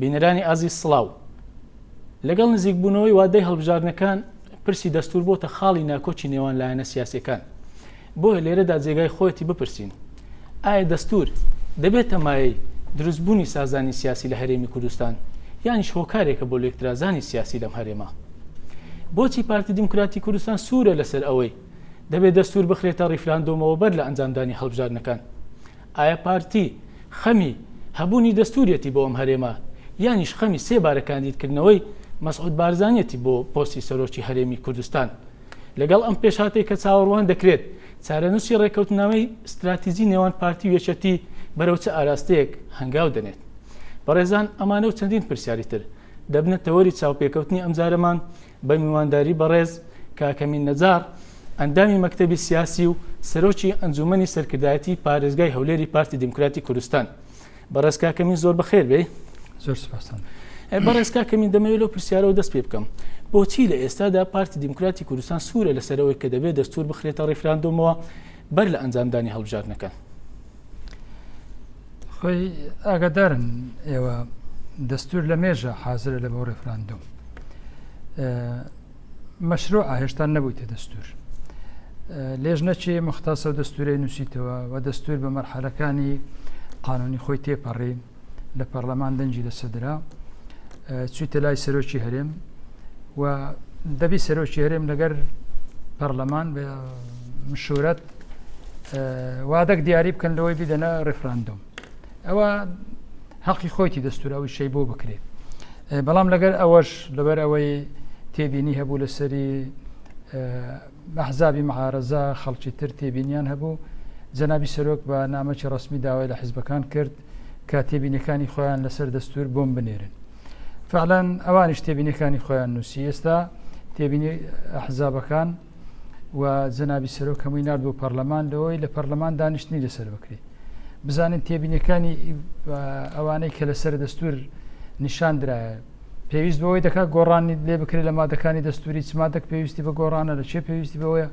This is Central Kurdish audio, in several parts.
بینەرانی ئازی سڵاو لەگەڵ نزیکبوونەوەی وادەی هەڵبژارنەکان پرسی دەستور بۆتە خاڵی ناکۆچی نێوان لایەنە سیاسیەکان. بۆیە لێرەدا جێگای خۆیەتی بپرسین ئایا دەستور دەبێتە مایەی دروستبوونی سازانی سیاسی لە هەرێمی کوردستان یانیش هۆکارێکە بۆ لێکترازانی سیاسی لەم هەرێمە؟ بۆچی پارتی دیموکراتی کوردستان سوورە لەسەر ئەوەی دەبێت دەستور بخرێتە ڕیفراندۆمەوە بەر لە ئەنجامدانی هەڵبژارنەکان؟ ئایا پارتی خەمی هەبوونی دەستوریەتی بۆ ئەم هەرێمە یانیش خەمی سێبارە کاندیدکردنەوەی مەسعود بارزانیەتی بۆ پۆستی سەرۆکی هەرێمی کوردستان؟ لەگەڵ ئەم پێشهاتەی کە چاوەڕوان دەکرێت چارەنووسی ڕێکەوتنەوەی استراتیژی نێوان پارتی و یەکێتی بەرەو چه ئاراستەیەک هەنگاو دەنێت؟ بەڕێزان ئەمانە و چەندین پرسیاری تر دەبنە تەوەری چاوپێکەوتنی ئەمجارەمان بە میوانداری بەڕێز کاکەمین نەجار ئەندامی مەکتەبی سیاسی و سەرۆکی ئەنجومەنی سەرکردایەتی پارێزگای هەولێری پارتی دیموکراتی کوردستان. بەڕێز کاکەمین زۆر بەخێر بێ. زۆر سپاس. بەڕێز کاکەمین دەمەوێت لەو پرسیارەوە دەست پێ بکەم بۆچی لە ئێستادا پارتی دیموکراتی کوردستان سوورە لەسەرەوەی کە دەبێت دەستور بخرێتە ڕیفراندۆمەوە بەر لە ئەنجامدانی هەڵبژارنەکان؟ خۆی ئاگادارن ئێوە دەستور لە مێژە حازرە لە بۆ ڕێفراندۆم. مەشروع هێشتا نەبوویتە دەستور. لێژ نەچێ مختاسە و دەستورەی نووسیتەوە و دەستور بە مەرحەلەکانی قانونی خۆی تێپەڕی لە پەرلەمان دەنجی لەسەدرا چوویتە لای سەرۆکی هەرێم و دەبی سەرۆکی هەرێم لەگەر پەرلەمان بە مشورەت وادەک دیاری بکەن لەوەی بدەنە ڕێفراندۆم. ئەوە حەقی خۆیتی دەستورەوەی شەی بۆ بکرێت. بەڵام لەگەر ئەوەش لەبەر ئەوەی تێبینی هەبوو لەسەری ئەحزابی مەعارەزە خەڵکی تر تێبینیان هەبوو جەنابی سەرۆک بە نامەکی ڕسمی داوای لە حیزبەکان کرد کە تێبینیەکانی خۆیان لەسەر دەستور بۆم بنێرن. فعلەن ئەوانیش تێبینیەکانی خۆیان نووسی. ئێستا تێبینی ئەحزابەکان و جەنابی سەرۆک هەمووی نرد بۆ پەرلەمان لەوەی لە پەرلەمان دانیشتنی لەسەر بکرێت. بزانین تێبینیەکانی ئەوانەی کە لەسەر دەستور نیشان درایە پێویست بەوەی دەکات گۆڕانی لێ بکرێت لە مادەکانی دەستوری چ مادەک پێویستی بە گۆڕانە لە چێ پێویستی بەوەیە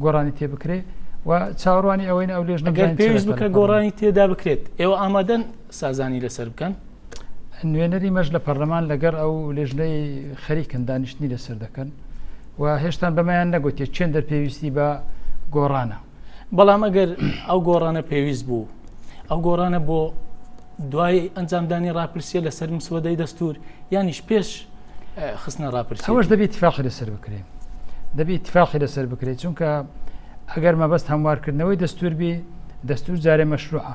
گۆڕانی تێ بکرێت و چاوەڕوانی ئەوەی ئەو لێژ پێویست بکە گۆڕانی تێدا بکرێت. ئێوە ئامادەن سازانی لەسەر بکەن؟ نوێنەری مەش لە پەرلەمان لەگەر ئەو لێژنەی خەریکن دانیشتنی لەسەر دەکەن و هێشتان بەمایان نەگوتێت چێن دەرپێویستی بە گۆڕانە. بەڵام ئەگەر ئەو گۆڕانە پێویست بوو ئەو گۆڕانە بۆ دوای ئەنجامدانی ڕاپرسیە لەسەر مسوەدەی دەستور یانیش پێش خستنە ڕاپرسی ئەوەش دەبێت اتفاقی لەسەر بکرێت. دەبێت اتفاقی لەسەر بکرێت چونکە ئەگەر مەبەست هەموارکردنەوەی دەستور بی دەستور جارێ مەشروعە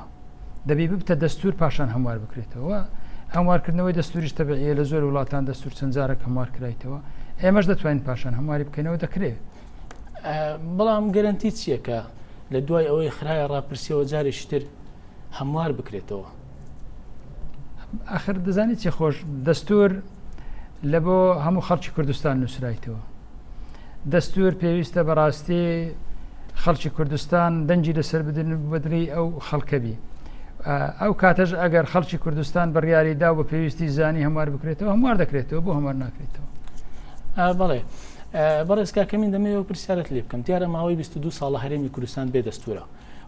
دەبی ببتە دەستور پاشان هەموار بکرێتەوە. هەموارکردنەوەی دەستوریش تەبیعیە لە زۆر وڵاتان دەستور چەند جارێک هەموار کرایتەوە ئێمەش دەتوانین پاشان هەمواری بکەینەوە دەکرێت. بەڵام گەرانتی چییە کە لە دوای ئەوەی خراە ڕاپرسیەوە جارێکی تر هەموار بکرێتەوە؟ ئاخر دەزانیت چی خۆش دەستور لە بۆ هەموو خەڵکی کوردستان نووسرایتەوە. دەستور پێویستە بەڕاستی خەڵکی کوردستان دەنجی لەسەر بدری ئەو خەڵکەبی. ئەو کاتەش ئەگەر خەڵکی کوردستان بڕیاریدا و بە پێویستی زانی هەموار بکرێتەوە هەموار دەکرێتەوە بۆ هەموار ناکرێتەوە. بەڵێ بەڕێز کاکەمین دەمەوێت پرسیارت لێ بکەم دیارە ماوەی 22 ساڵە هەرێمی کوردستان بێ دەستورە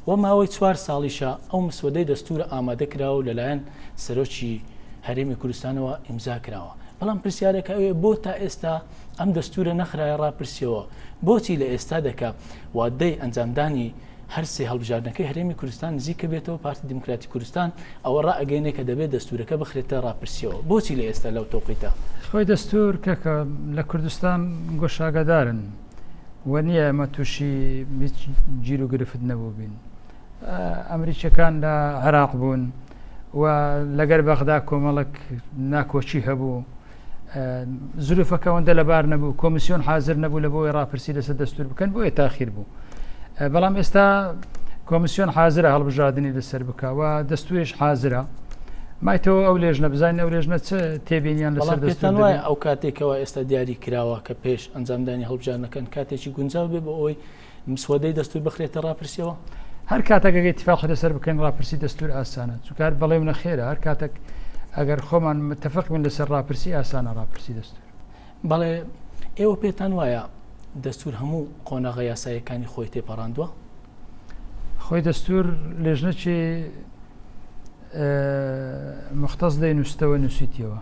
و ماوەی 4 ساڵیشە ئەو مسوەدەی دەستورە ئامادە کراوە و لەلایەن سەرۆکی هەرێمی کوردستانەوە ئیمزا کراوە. بەڵام پرسیارەکە ئەوێ بۆ تا ئێستا ئەم دەستورە نەخرایە ڕاپرسیەوە بۆچی لە ئێستا دەکا وادەی ئەنجامدانی هەرسێ هەڵبژاردنەکەی هەرێمی کوردستان نزیکە بێتەوە پارتی دیموکراتی کوردستان ئەوە ڕائگەینێ کە دەبێت دەستورەکە بخرێتە ڕاپرسیەوە. بۆچی لە ئێستا لەو تۆقیتە؟ خۆی دەستور کەکە لە کوردستان گۆشاگەدارن و نییە ئەمە تووشی گیر و گرفت نەبوو بین. ئەمریکیەکان لە عێراق بوون و لەگەر بەغدا کۆمەڵک ناکۆچی هەبوو زروفەکەەوەندە لەبار نەبوو کۆمیسیۆن حاضر نەبوو لە بۆی ڕاپرسی لەسەر دەستور بکەن بۆیە تاخیر بوو. بەڵام ئێستا کۆمیسیۆن حاضرە هەڵبژاردننی لەسەر بکەوە دەستوریش حاضرە مایتەوە ئەو لێژنە بزانین ئەو لێژنە چ تێبینیان لەسەر دەستان وایە ئەو کاتێکەوە ئێستا دیاری کراوە کە پێش ئەنجامدانی هەڵبژاردنەکان کاتێکی گونجاو بێ بۆ ئەوەی مسوەدەی دەستور بخرێتە ڕاپرسیەوە. هەر کاتێک اتفاق لەسەر بکەین ڕاپرسی دەستور ئاسانە چونکار بەڵێم نەخێرە هەر کاتێک ئەگەر خۆمان متفق من لەسەر ڕاپرسی ئاسانە ڕاپرسی دەستور. بەڵێ ئێوە پێتان وایە دەستور هەموو قۆناغە یاسایەکانی خۆی تێپەڕاندووە؟ خۆی دەستور لێژنەکی مختص دەی نووسیتەوە نووسیتیەوە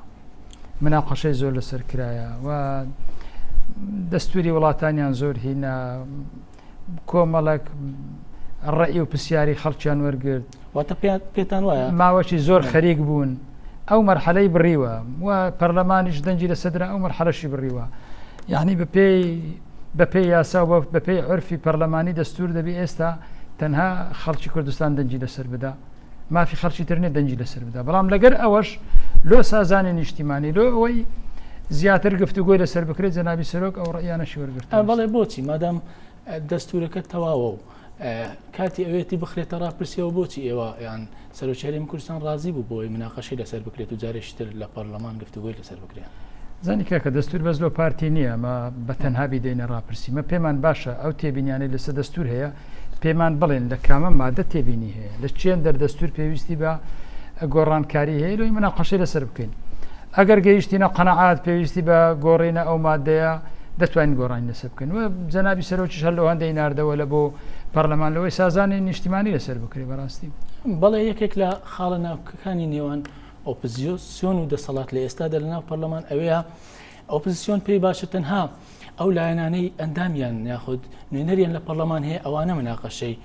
مناقەشەی زۆر لەسەر کرایە و دەستوری وڵاتانیان زۆر هینە کۆمەڵک ڕێی و پرسیاری خەڵکیان وەرگرت واتە پێتان وایە ماوەی زۆر خەریک بوون ئەو مەرحەلەی بڕیوە و پەرلەمانیش دەنجی لەسەدرا ئەو مەرحەلەشی بڕیوە یعنی بەپێی یاسا و بەپێی عرفی پەرلەمانی دەستور دەبی ئێستا تەنها خەڵکی کوردستان دەنجی لەسەر بدا مافی خەڵکی تر نێ دەنجی لەسەر بدا بەڵام لەگەر ئەوەش لۆ سازانی نیشتیمانی لۆ ئەوەی زیاتر گفتوگۆی لەسەر بکرێت جەنابی سەرۆک ئەو ڕیانەشی وەرگرت بەڵێ بۆچی مادام دەستورەکە تەواوە و کاتی ئەوێتی بخرێتە ڕاپرسیەوە بۆچی ئێوە یان سەرۆکی هەرێمی کوردستان ڕازی بوو بۆی مناقەشەی لەسەر بکرێت و جارێکتر لە پەرلەمان گفتوگۆی لەسەر بکرێت زانی کاکە دەستور بەس لۆ پارتی نییە مە بە تەنها بیدەینە ڕاپرسی مە پێمان باشە ئەو تێبینیانەی لەسەر دەستور هەیە پێمان بڵێن لە کامە مادە تێبینی هەیە لە چێن دەردەستور پێویستی بە گۆڕانکاری هەیە لۆی مناقەشەی لەسەر بکەین ئەگەر گەیشتینە قەنەعات پێویستی بە گۆڕینە ئەو مادەیە دەتوانین گۆڕانی لەسەر بکەین و جەنابی سەرۆکیش هەر لەو هەندەی ناردەوە لە بۆ پەرلەمان لەوەی سازانی نیشتیمانی لەسەر بکرێ بەڕاستی بەڵێ یەکێک لە خاڵە ناوکەکانی نێوان ئۆپۆزیسیۆن و دەسەڵات لە ئێستادا لە ناو پەرلەمان ئەوەیە ئۆپۆزیسیۆن پێی باشە تەنها ئەو لایەنانەی ئەندامیان یاخود نوێنەریان لە پەرلەمان هەیە ئەوانە مناقەشەی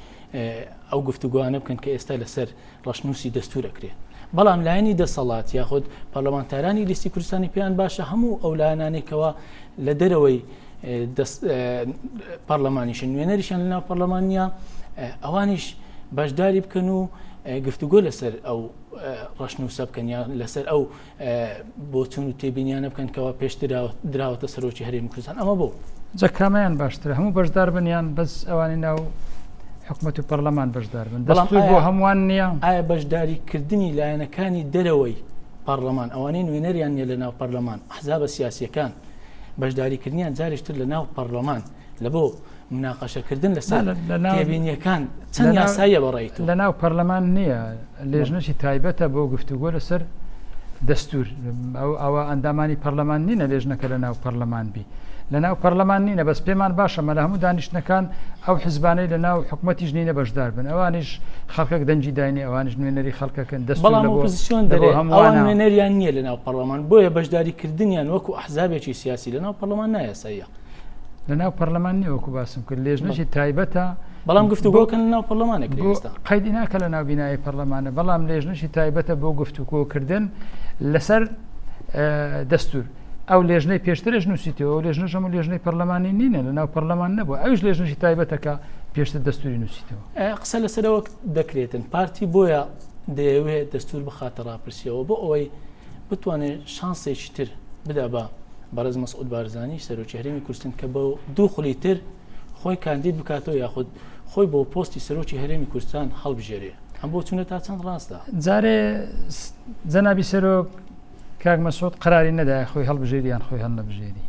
ئەو گفتوگوانە بکەن کە ئێستا لەسەر ڕەشنووسی دەستورەکرێت بەڵام لایەنی دەسەڵات یاخود پەرلەمانتارانی لیستی کوردستانی پێیان باشە هەموو ئەو لایەنانێکەوە لە دەرەوەی پەرلەمانیشن نوێنەریشان لە ناو پەرلەمانیا ئەوانیش بەشداری بکەن و گفتوگۆ لەسەر ئەو ڕەشنووسە بکەن یا لەسەر ئەو بۆچوون و تێبینیانە بکەن کەەوە پێشتر دراوەتە سەرۆکی هەرێمی کوردستان ئەمە بۆ جەکامیان باشترە هەموو بەشدار بنیان بەس ئەوانی ناو حکومەت و پەرلەمان بەشدار بن دەستور بۆ هەمووان نییە ئایا بەشداریکردنی لایەنەکانی دەرەوەی پەرلەمان ئەوانەی نوێنەریان نیە لە ناو پەرلەمان ئەحزابە سیاسیەکان بەشداریکردنیان جاریشتر لە ناو پەرلەمان لە بۆ مناقەشەکردن لەسەر تێبینیەکان چەند یاساییە بەڕێیت لە ناو پەرلەمان نییە لێژنەی تایبەتە بۆ گفتوگۆ لەسەر دەستور ئەوە ئەندامانی پەرلەمان نینە لێژنەکە لە ناو پەرلەمان بی لە ناو پەرلەمان نینە بەس پێمان باشە مە لە هەموو دانیشتەکان ئەو حزبانەی لە ناو حکومەتیش نینە بەشدار بن ئەوانیش خەڵکێک دەنجی داینی ئەوانش نوێنەری خەڵکەکەن بەڵام ئۆپۆزیسیۆن ئەوان نوێنەریان نییە لە ناو پەرلەمان بۆیە بەشداریکردنیان وەکو ئەحزابێکی سیاسی لە ناو پەرلەمان نایەسەیە لە ناو پەرلەمان نیە وەکو باسم کرد لێژنەی تایبەتە بەڵام گفتوگۆکەن لە ناو پەرلەمانێک قەیدی ناکە لە ناو بینایی پەرلەمانە بەڵام لێژنەی تایبەتە بۆ گفتوگۆکردن لەسەر دەستور ئەو لێژنەی پێشترش نووسیتەوە و لێژنەشەم و لێژنەی پەرلەمانی نینە لە ناو پەرلەمان نەبووە ئەوش لێژنەی تایبەتەکە پێشتر دەستوری نووسیتەوە قسە لەسەرەوە دەکرێتن پارتی بۆیە دەیەوێت دەستور بخاتە ڕاپرسیەوە بۆ ئەوەی بتوانێت شانسێکی تر بدا بە بەڕێز مەسعود بارزانی سەرۆکی هەرێمی کوردستان کە بە دوو خولی تر خۆی کاندید بکاتەوە یاخود خۆی بۆ پۆستی سەرۆکی هەرێمی کوردستان هەڵبژێرێ ئەم بۆ چونە تا چەند ڕاستە جارێ جەنابی سەرۆک کاک مەسعود قراری نەدای خۆی هەڵبژێریان خۆی هەڵ نەبژێری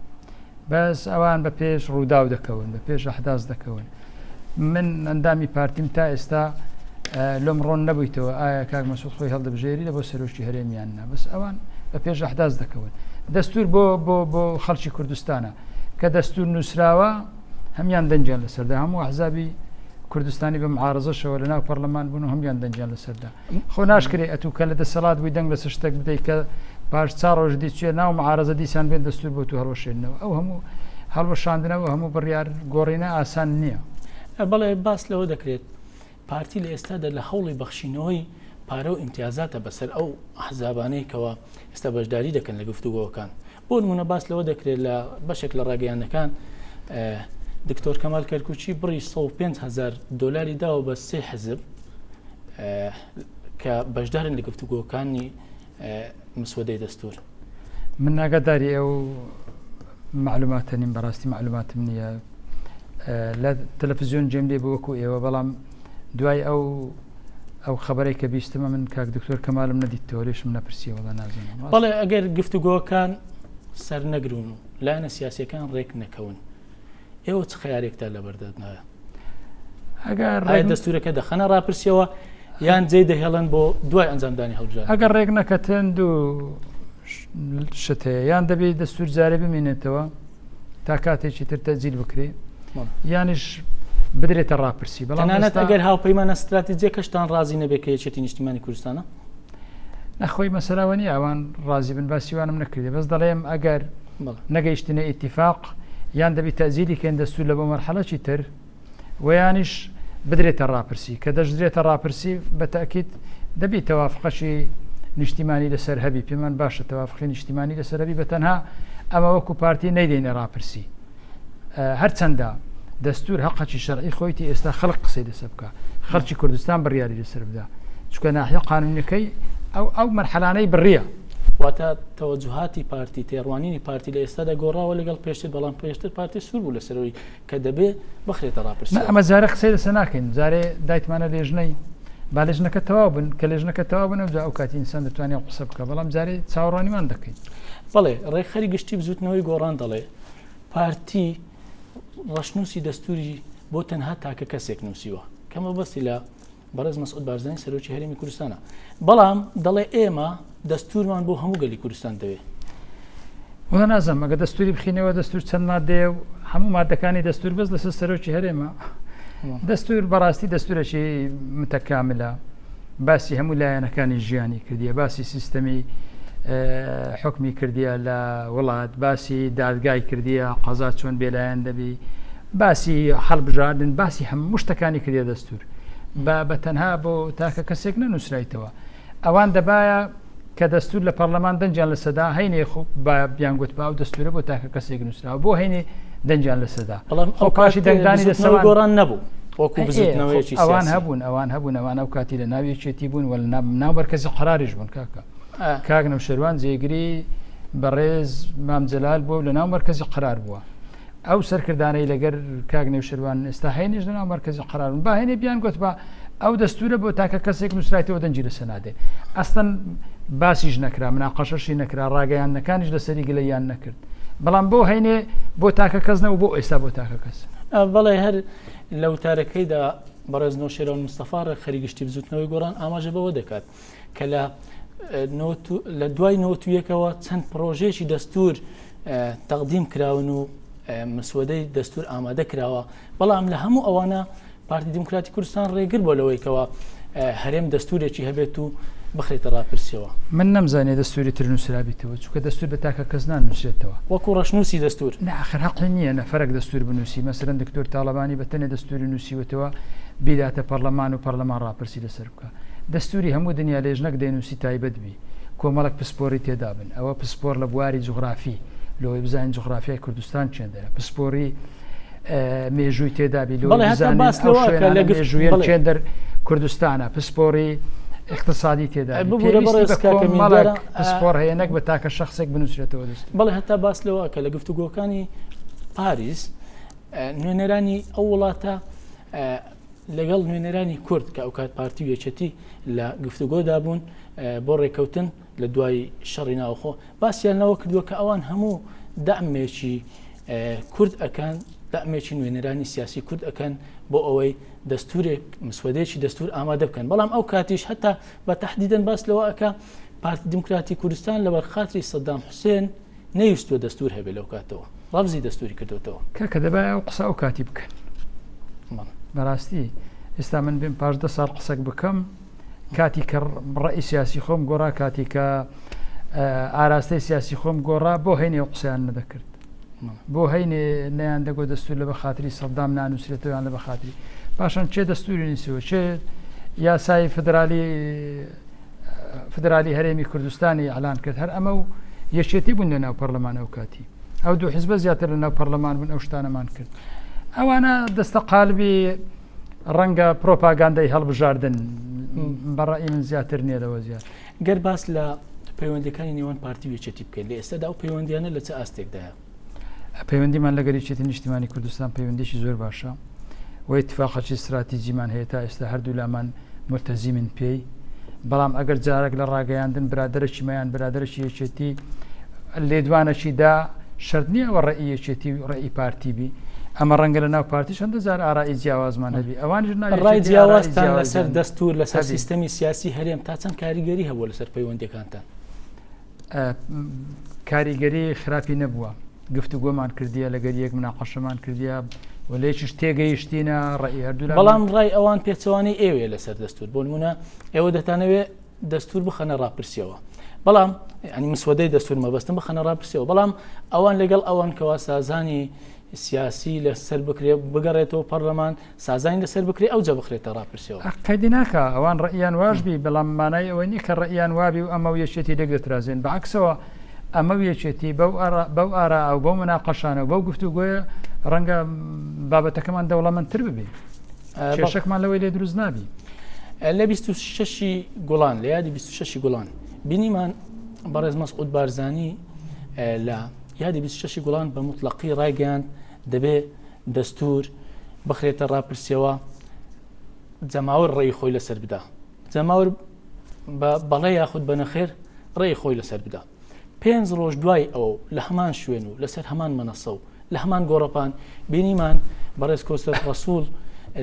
بەس ئەوان بە پێش ڕووداو دەکەون بە پێش ئەحداث دەکەون من ئەندامی پارتیم تا ئێستا لۆم ڕۆن نەبوویتەوە ئایا کاک مەسعود خۆی هەڵدەبژێری لە بۆ سەرۆکی هەرێمیان نا بەس ئەوان بە پێش ئەحداث دەکەون دەستور بۆ خەڵکی کوردستانە کە دەستور نووسراوە هەمیان دەنجیان لەسەردا هەموو ئەحزابی کوردستانی بە معارەزەشەوە لە ناو پەرلەمان بوون و هەمیان دەنجیان لەسەردا خۆ ناشکرێ ئەتوو کە لە دەسەڵات بووی دەنگ لەسەر شتێک بدەیت کە پاش 4 ڕۆژ دیچێ ناو معارەزە دیسان بێن دەستور بۆ تو هەڵوەشێنەوە ئەو هەموو هەڵوەشاندنەوە هەموو بڕیار گۆڕینە ئاسان نییە بەڵێ باس لەوە دەکرێت پارتی لە ئێستادا لە هەوڵی بەخشینەوەی پارە و ئیمتیازاتە بەسەر ئەو ئەحزابانەی کەەوە ئێستا بەشداری دەکەن لە گفتوگۆکان بۆ نمونە باس لەوە دەکرێت لە بەشێک لە ڕاگەیانەکان دکتۆر کەمال کەرکوچی بڕی 105,000 دلاری داوە بە 3 حزب کە بەشدارن لە گفتوگۆکانی مسودەی دەستور من ناگاداری ئەو معلوماتە نیم بەڕاستی معلوماتم نییە لە تەلەڤیزیۆن جێم لێ بووەکو ئێوە بەڵام دوای ئەو خەبەرەی کە بیستمە من کاک دکتۆر کەمالم نەدیتەوە لێشم نەپرسیەوە وڵا نازانم بەڵێ ئەگەر گفتوگۆکان سەر نەگرون و لایەنە سیاسیەکان ڕێک نەکەون ئێوە چ خەیارێکتا لە بەردەدنایە ئایا دەستورەکە دەخەنە ڕاپرسیەوە یان جێی دەهێڵن بۆ دوای ئەنجامدانی هەڵبژار ئەگەر ڕێک نەکەتن دوو شت هەیە یان دەبێت دەستور جارێ بمێنێتەوە تا کاتێکی تر تەجیل بکرێ یانیش بدرێتە ڕاپرسی بەڵام ئەگەر هاوپەیمانە استراتیجیە کەشتان ڕازی نەبێت کە یەکێتی نیشتیمانی کوردستانە نەخۆی مەسەلاوەنی ئەوان ڕازی بن باسیوانم نەکردی بەس دەڵێم ئەگەر نەگەیشتنە ئیتیفاق یان دەبی تەزیری کەن دەستور لە بۆ مەرحەڵەکی تر ویانیش بدرێتە ڕاپرسی کە دەژدرێتە ڕاپرسی بە تاکید دەبی تەوافقەشی نیشتیمانی لەسەر هەبی پێمان باشە تەوافقی نیشتیمانی لەسەر هەبی بە تەنها ئەمە وەکو پارتی نەیدەینە ڕاپرسی هەرچەندە دەستور حەقەکی شەرعی خۆیتی ئێستا خەڵک قسەی لەسەر بکە خەڵکی کوردستان بڕیاری لەسەر بدا چونکە ناحیە قانونیەکەی ئەو مەرحەلانەی بڕیە واتە تەوەجوهاتی پارتی تێڕوانینی پارتی لە ئێستادا گۆڕاوە لەگەڵ پێشتر بەڵام پێشتر پارتی سوور بوو لەسەرەوەی کە دەبێ بخرێتە ڕاپرسی ئەمە جارە قسەی لەسەر ناکەین جارێ دایتمانە لێژنەی با لێژنەکە تەواو بن کە لێژنەکە تەواو بن ئەو کاتی ئینسان دەتوانێت قسە بکە بەڵام جارێ چاوەڕوانیمان دەکەین بەڵێ ڕێکخەری گشتی بزوتنەوەی گۆڕان دەڵێ پارتی ڕەشنووسی دەستوری بۆ تەنها تاکە کەسێک نووسیوە کەمە بەستی لە بەڕێز مەسعود بارزانی سەرۆکی هەرێمی کوردستانە بەڵام دەڵێ ئێمە دەستورمان بۆ هەموو گەلی کوردستان دەوێت وە نازەم ئەگە دەستوری بخینەوە دەستور چەند مادێ و هەموو مادەکانی دەستور بەس لەسەر سەرۆکی هەرێمە دەستور بەڕاستی دەستورەکی متەکاملە باسی هەموو لایەنەکانی ژیانی کردیە باسی سیستەمی حکمی کردیە لە وڵات باسی دادگای کردیە قەزا چۆن بێلایەن دەبی باسی هەڵبژاردن باسی هەموو شتەکانی کردیە دەستور بە تەنها بۆ تاکە کەسێک نەنووسرایتەوە ئەوان دەبایە کە دەستور لە پەرلەمان دەنجیان لە سەدا هەینێ خوب بیانگوت با و دەستورە بۆ تاکە کەسێک نووسراوە بۆ هەینێ دەنجیان لە سەدا ئەو پاشی دەنگدانی لەسەوان گۆڕان نەبوو وەکو بزوتنەوەیەکی ئەوان هەبوون ئەوان ئەو کاتی لە ناویەکێتی بوون وە ناو بەرکەزی قەراریش بوون کاک نەوشەروان جێگری بەڕێز مامجەلال بووە لە ناو مەرکەزی قەرار بووە ئەو سەرکردانەی لەگەر کاک نەوشەروان ئێستا هەینێش لە ناو مەرکەزی قەرار بوون با هەینێ بیان گوت بە ئەو دەستورە بۆ تاکە کەسێک نووسرایەوە دەنجی لە سەنادێ ئەستەن باسیش نەکرا مناقەشەشی نەکرا ڕاگەیاندنەکانیش لەسەری گلەیان نەکرد بەڵام بۆ هەینێ بۆ تاکە کەسنەوە بۆ ئێستا بۆ تاکە کەس بەڵێ هەر لە وتارەکەیدا بەڕێز نەوشەروان مستەفا ڕێکخەری گشتی بزوتنەوەی گۆڕان ئاماژە بەوە دەکات کە لە دوای 91ەوە چەند پرۆژێکی دەستور تەقدیم کراون و مسودەی دەستور ئامادە کراوە بەڵام لە هەموو ئەوانە پارتی دیموکراتی کوردستان ڕێگر بۆ لەوەی کەوە هەرێم دەستورێکی هەبێت و بخرێتە ڕاپرسیەوە من نەمزانێت دەستوری تر نووسرابیتەوە چونکە دەستور بە تاکە کەس نانووسێتەوە وەکو ڕەشنووسی دەستور ناخر حەقی نییە نەفرەك دەستور بنووسی مەسەرەن دکتۆر تاڵەبانی بەتەنێ دەستوری نووسیوەتەوە بیداتە پەرلەمان و پەرلەمان ڕاپرسی لەسەر بکە دەستوری هەموو دنیا لێژنەک دەینووسی تایبەت بی کۆمەڵک پسپۆری تێدا بن ئەوە پسپۆر لە بواری جوغرافی لەوەی بزانین جوغرافیای کوردستان چێندەرە پسپۆری مێژووی تێدابی لەژوویە چێندەر کوردستانە پسپۆری اقتصادی تێدا پسپۆر هەیە نەک بە تاکە شخصێک بنووسێتەوە دەست بەڵێ هەتا باس لەوە کە لە گفتوگۆکانی پاریس نوێنەرانی ئەو وڵاتە لەگەڵ نوێنەرانی کورد کە ئەو کات پارتی و یەکێتی لە گفتوگۆدا بوون بۆ ڕێکەوتن لە دوای شەڕی ناوخۆ باسییانەوە کردووە کە ئەوان هەموو دامێکی کورد ئەکەن دامێکی نوێنەرانی سیاسی کورد ئەەکەن بۆ ئەوەی دەستورێک مسودەیەکی دەستور ئامادە بکەن بەڵام ئەو کاتیش هەتا بە تەحدیدەن باس لەوە ئەکە پارتی دیموکراتی کوردستان لە بەرخاتری سەدام حوسێن نەیویستوە دەستور هەبێ لەو کاتەوە ڕەفزی دەستوری کردوتەوە کە دەبایە ئەو قسە ئەو کاتی بکەن بەڕاستی ئێستا من بێن پاش 10 ساڵ قسەک بکەم کاتی کە ڕێی سیاسی خۆم گۆڕا کاتی کە ئاراستەی سیاسی خۆم گۆڕا بۆ هەینێ ئەو قسەیان نەدەکرد بۆ هەینێ نەیان دەگۆ دەستور لە بەخاتری سەدام نانووسێتەوەیان لە بەخاتری پاشان چێ دەستوری نووسیوە چێ یاسای فدرالی هەرێمی کوردستانی ئەلان کرد هەر ئەمە و یەکێتی بوون لە ناو پەرلەمان ئەو کاتی ئەو دوو حیزبە زیاتر لە ناو پەرلەمان بوون ئەو شتانەمان کرد ئەوانە دەستە قالبی ڕەنگە پرۆپاگاندای هەڵبژاردن بەڕای من زیاتر نییە لەوە زیات گەر باس لە پەیوەندەکانی نێوان پارتی و یەکێتی بکەیت لە ئێستادا ئەو پەیوەندیانە لە چه ئاستێکدایە پەیوەندیمان لەگەڵ یەکێتی نیشتیمانی کوردستان پەیوەندێکی زۆر باشە و اتفاقی استراتیجیمان هەیە تا ئێستا هەردوو لامان مرتەزیمن پێی بەڵام ئەگەر جارێک لە ڕاگەیاندن برادرەکی مایان برادرەکی یەکێتی لێدوانەکی دا شەرت نییە ئەوە ڕێی یەکێتی و ڕێی پارتی بی ئەمە ڕەنگە لە ناو پارتی چەندە جار ئارایی جیاوازمان هەبی ئەوانش ڕای جیاوازتان لەسەر دەستور لەسەر سیستەمی سیاسی هەرێم تا چەند کاریگەری هەبووە لەسەر پەیوەندەکانتان کاریگەری خراپی نەبووە گفتوگۆمان کردیە لەگەر یەک مناقەشەمان کردیە وەلێکیش تێگەیشتینە ڕێی هەردوو بەڵام ڕای ئەوان پێچەوانی ئێوێ لەسەر دەستور بۆ نمونە ئێوە دەتانەوێت دەستور بخەنە ڕاپرسیەوە بەڵام ینی مسودەی دەستور مەبەستم بخەنە ڕاپرسیەوە بەڵام ئەوان لەگەڵ ئەوان کەوا سازانی سیاسی لەسەر بکرێ بگەڕێتەوە پەرلەمان سازانی لەسەر بکرێ ئەو جە بخرێتە ڕاپرسیەوە قەیدی ناکە ئەوان ڕئیان واشبی بەڵام مانای ئەوەی نیە کە ڕئیان وابی و ئەمە یەکێتی لێک دەترازێن بەعکسەوە ئەمە یەکێتی بەو ئارا ئەو بەو مناقەشانە و بەو گفتوگوۆیە ڕەنگە بابەتەکەمان دەوڵەمەندتر ببێ کێشەکمان لەوەی لێ دروست نابی لە 26 گوڵان لە یادی 26 گوڵان بینیمان بەڕێز مەسعود بارزانی لە یادی 26 گوڵان بە مطلقی ڕایگەیاند دەبێ دەستور بخرێتە ڕاپرسیەوە جەماوەر ڕێی خۆی لەسەر بدا جەماوەر بەڵێ یاخود بە نەخێر ڕێی خۆی لەسەر بدا 5 ڕۆژ دوای ئەو لە هەمان شوێن و لەسەر هەمان مەنەسە و لە هەمان گۆڕەپان بینیمان بەڕێز کۆستەر ڕەسوول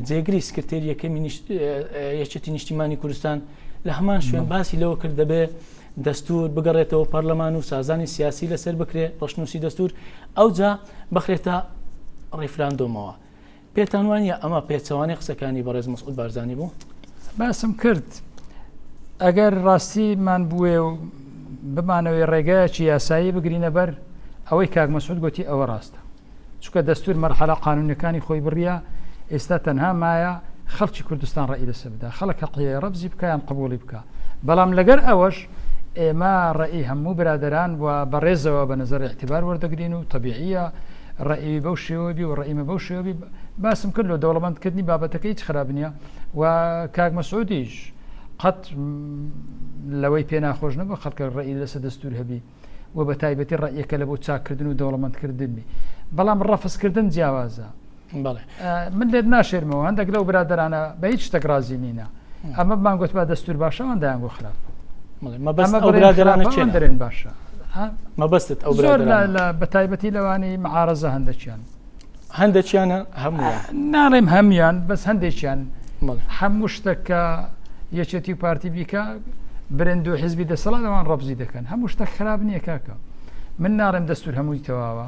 جێگری سکرتێری یەکەمی یەکێتی نیشتیمانی کوردستان لە هەمان شوێن باسی لەوە کرد دەبێ دەستور بگەڕێتەوە پەرلەمان و سازانی سیاسی لەسەر بکرێ ڕەشنووسی دەستور ئەو جا بخرێتە ڕیفراندۆمەوە پێتان وانە ئەمە پێچەوانی قسەکانی بەڕێز مەسعود بارزانی بوو باسم کرد ئەگەر ڕاستیمان بووێ و بمانەوەی ڕێگایەکی یاسایی بگرینە بەر ئەوەی کاک مەسعود گوتی ئەوە ڕاستە چونکە دەستور مەرحەلە قانونیەکانی خۆی بڕیە ئێستا تەنها مایە خەڵکی کوردستان ڕێی لەسەر بدا خەڵک حەقیە ڕەبزی بکە یان قبوڵی بکە بەڵام لەگەر ئەوەش ئێمە ڕێی هەموو برادەران و بەڕێزەوە بە نەزەر اعتیبار وەردەگرین و طبیعیە ڕێی بەو شێوەبی و ڕێیمە بەو شێوەبی باسم کرد لە دەوڵەمەندکردنی بابەتەکە هیچ خراپ نییە و کاک مەسعودیش قەت لەوەی پێ ناخۆش نەبوو خەڵکە ڕێی لەسەر دەستور هەبی و بە تایبەتی ڕێیەکە لە بۆ چاکردن و دەوڵەمەندکردنی بەڵام ڕەفزکردن جیاوازە من لێت ناشێرمەوە هەندێک لەو برادرانە بە هیچ شتێک رازی نینە ئەمە بمان گوت با دەستور باشەوان دایان بۆ خراپ دەرێن باشە مەبەستت ئەو زۆر بە تایبەتی لەوانی معارەزە هەندێکیانە هەموو ناڵێم هەمیان بەس هەندێکیان هەموو شتێککە یەکێتی و پارتی بیکە برند و حیزبی دەسەڵاتەوان ڕەبزی دەکەن هەموو شتێک خراپ نییە کاکە من ناڵێم دەستور هەمووی تەواوە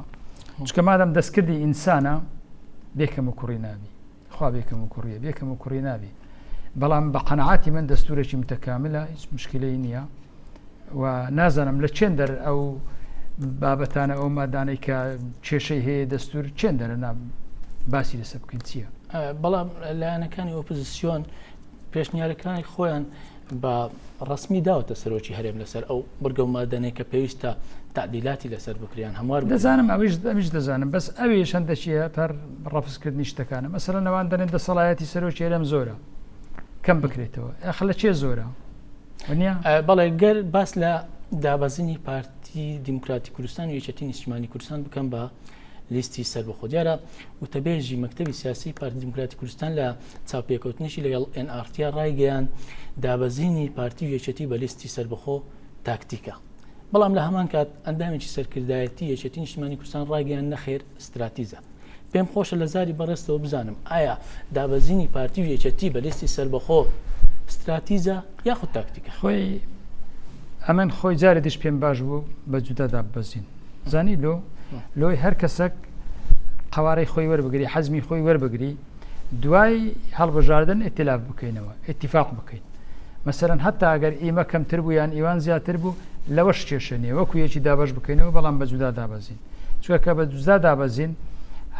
چکە مادەم دەستکردی ئینسانە بێکەم و کوڕی نابی خوا بێکەم و کوڕیە بێکەم و کوڕی نابی بەڵام بە قەنەعاتی من دەستورێکی متەکاملە هیچ مشکلەی نییە و نازانم لە چێن دەر ئەو بابەتانە ئەو مادانەی کە کێشەی هەیە دەستور چێن دەرە باسی لەسەر بکەین چییە بەڵام لایەنەکانی ئۆپۆزیسیۆن پێشنیارەکانی خۆیان بە ڕسمی داوەتە سەرۆکی هەرێم لەسەر ئەو بەرگە و مادەنەی کە پێویستە تعدیلاتی لەسەر بکریان هەموار دەزانم ئەویش دەزانم بەس ئەویش هەندێکیە پەر ڕەفزکردنی شتەکانە مەسەلەن ئەوان دەنێن دەسەڵایەتی سەرۆکی هەرێم زۆرە کەم بکرێتەوە ئەخ لە چێ زۆرە بەڵێ گەر باس لە دابەزینی پارتی دیموکراتی کوردستان و یەکێتی نیشتیمانی کوردستان بکەم بە لیستی سەربەخۆ دیارە وتەبێژی مەکتەبی سیاسی پارتی دیموکراتی کوردستان لە چاوپێکەوتنیشی لەگەڵ NRTیا ڕایگەیان دابەزینی پارتی و یەکێتی بە لیستی سەربەخۆ تاکتیکە بەڵام لە هەمان کات ئەندامێکی سەرکردایەتی یەکێتی نیشتیمانی کوردستان ڕایگەیان نەخێر استراتیزە پێم خۆشە لە زاری بەڕێستەوە بزانم ئایا دابەزینی پارتی و یەکێتی بە لیستی سەربەخۆ استراتیزە یاخود تاکتیکە خۆی ئەمن خۆی جارێ دیش پێم باش بوو بە جودا دابەزین زانی لۆی هەر کەسێک قوارەی خۆی وەربگری حەزمی خۆی وەربگری دوای هەڵبژاردن ئێتلاف بکەینەوە ئێتیفاق بکەین مەسەرەن هەتا ئەگەر ئێمە کەمتر بوو یان ئیوان زیاتر بوو لەوەش کێشە نیە وەکو یەکی دابەش بکەینەوە بەڵام بە جودا دابەزین چونکە بە جودا دابەزین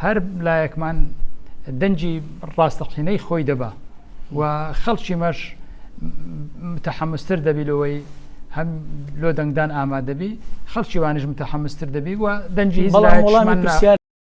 هەر لایەکمان دەنجی ڕاستەقینەی خۆی دەبا و خەڵکی مەش متەحەمستر دەبی لەوەی هەم لۆ دەنگدان ئامادەبی خەڵکی وانش متەحەمستر دەبی و دەنجی وەڵامی